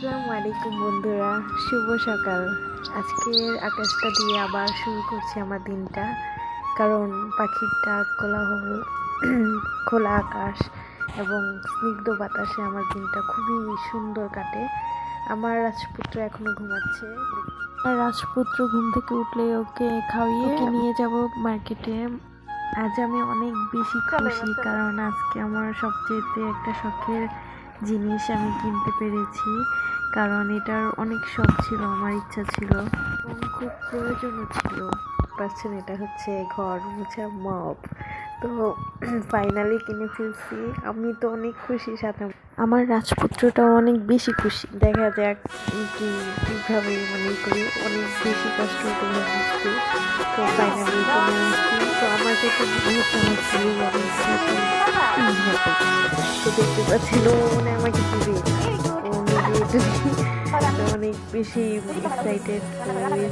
আসসালামু আলাইকুম বন্ধুরা, শুভ সকাল। আজকের আকাশটা দিয়ে আবার শুরু করছি আমার দিনটা, কারণ পাখির ডাক, কোলাহল, খোলা আকাশ এবং স্নিগ্ধ বাতাসে আমার দিনটা খুবই সুন্দর কাটে। আমার রাজপুত্র এখনো ঘুমাচ্ছে। আর রাজপুত্র ঘুম থেকে উঠলে ওকে খাওয়িয়ে ওকে নিয়ে যাব মার্কেটে। আজ আমি অনেক বেশি খুশি, কারণ আজকে আমার সবচেয়ে একটা শখের জিনিস আমি কিনতে পেরেছি। কারণ এটার অনেক শখ ছিল, আমার ইচ্ছা ছিল এবং খুব প্রয়োজনও ছিল। পাচ্ছেন, এটা হচ্ছে ঘর মোছা মপ। তো ফাইনালি কিনে ফেলছি। আমি তো অনেক খুশি, সাথে আমার রাজপুত্রটাও অনেক বেশি খুশি। দেখা যাক কিভাবে করি, অনেক বেশি কষ্ট করে আসছি। তো ফাইনালি কিনে আনছি। তো আমার কাছে মনে হচ্ছে আমার ছেলে অনেক বেশি তো দেখতে পাচ্ছিল, আমাকে দিবে ও নিজে তো অনেক বেশি এক্সাইটেড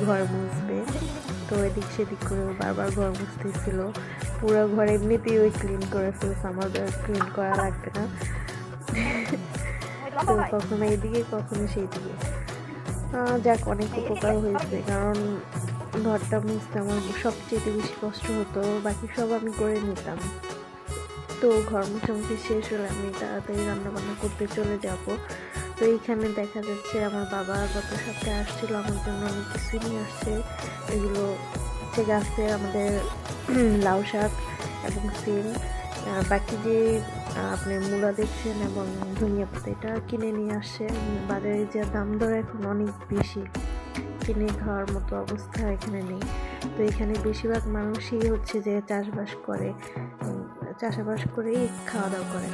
ঘর মুছবে। তো এদিক সেদিক করে বারবার ঘর মুছতেছিল। পুরো ঘর এমনিতেই ওই ক্লিন করে ফেলছে, আমাদের ক্লিন করা লাগবে না। তো কখনো এদিকে কখনো সেই দিকে। যাক, অনেক উপকার হয়েছে, কারণ ঘরটা মুছতে আমার সবচেয়ে বেশি কষ্ট হতো, বাকি সব আমি করে নিতাম। তো ঘর মোছামুছি শেষ হলে আমি তাড়াতাড়ি রান্নাবান্না করতে চলে যাব। তো এইখানে দেখা যাচ্ছে আমার বাবা গত সপ্তাহে আসছিল, আমার জন্য অনেক কিছু নিয়ে আসছে। এগুলো হচ্ছে গাছে আমাদের লাউ শাক এবং সিম। বাকি যে আপনি মূলা দেখছেন এবং ধনিয়া পাতা, এটা কিনে নিয়ে আসছে। বাজারে যে দাম দর এখন অনেক বেশি, কিনে খাওয়ার মতো অবস্থা এখানে নেই। তো এখানে বেশিরভাগ মানুষই হচ্ছে যে চাষবাস করেই খাওয়া দাওয়া করে।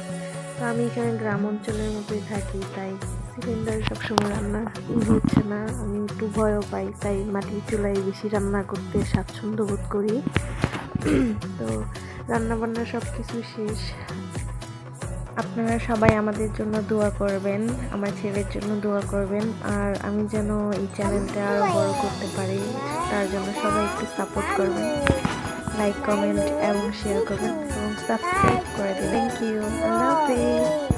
তো আমি এখানে গ্রাম অঞ্চলের মধ্যেই থাকি, তাই সিলিন্ডার সবসময় রান্না হচ্ছে না। আমি একটু ভয়ও পাই, তাই মাটির চুলায় বেশি রান্না করতে স্বাচ্ছন্দ্য বোধ করি। তো রান্নাবান্না সব কিছু শেষ। আপনারা সবাই আমাদের জন্য দোয়া করবেন, আমার ছেলের জন্য দোয়া করবেন, আর আমি যেন এই চ্যানেলটা আরও বড় করতে পারি, তার জন্য সবাই একটু সাপোর্ট করবেন। লাইক, কমেন্ট এবং শেয়ার করবেন এবং সাবস্ক্রাইব করে দেবেন। থ্যাংক ইউ, আল্লাহ হাফেজ।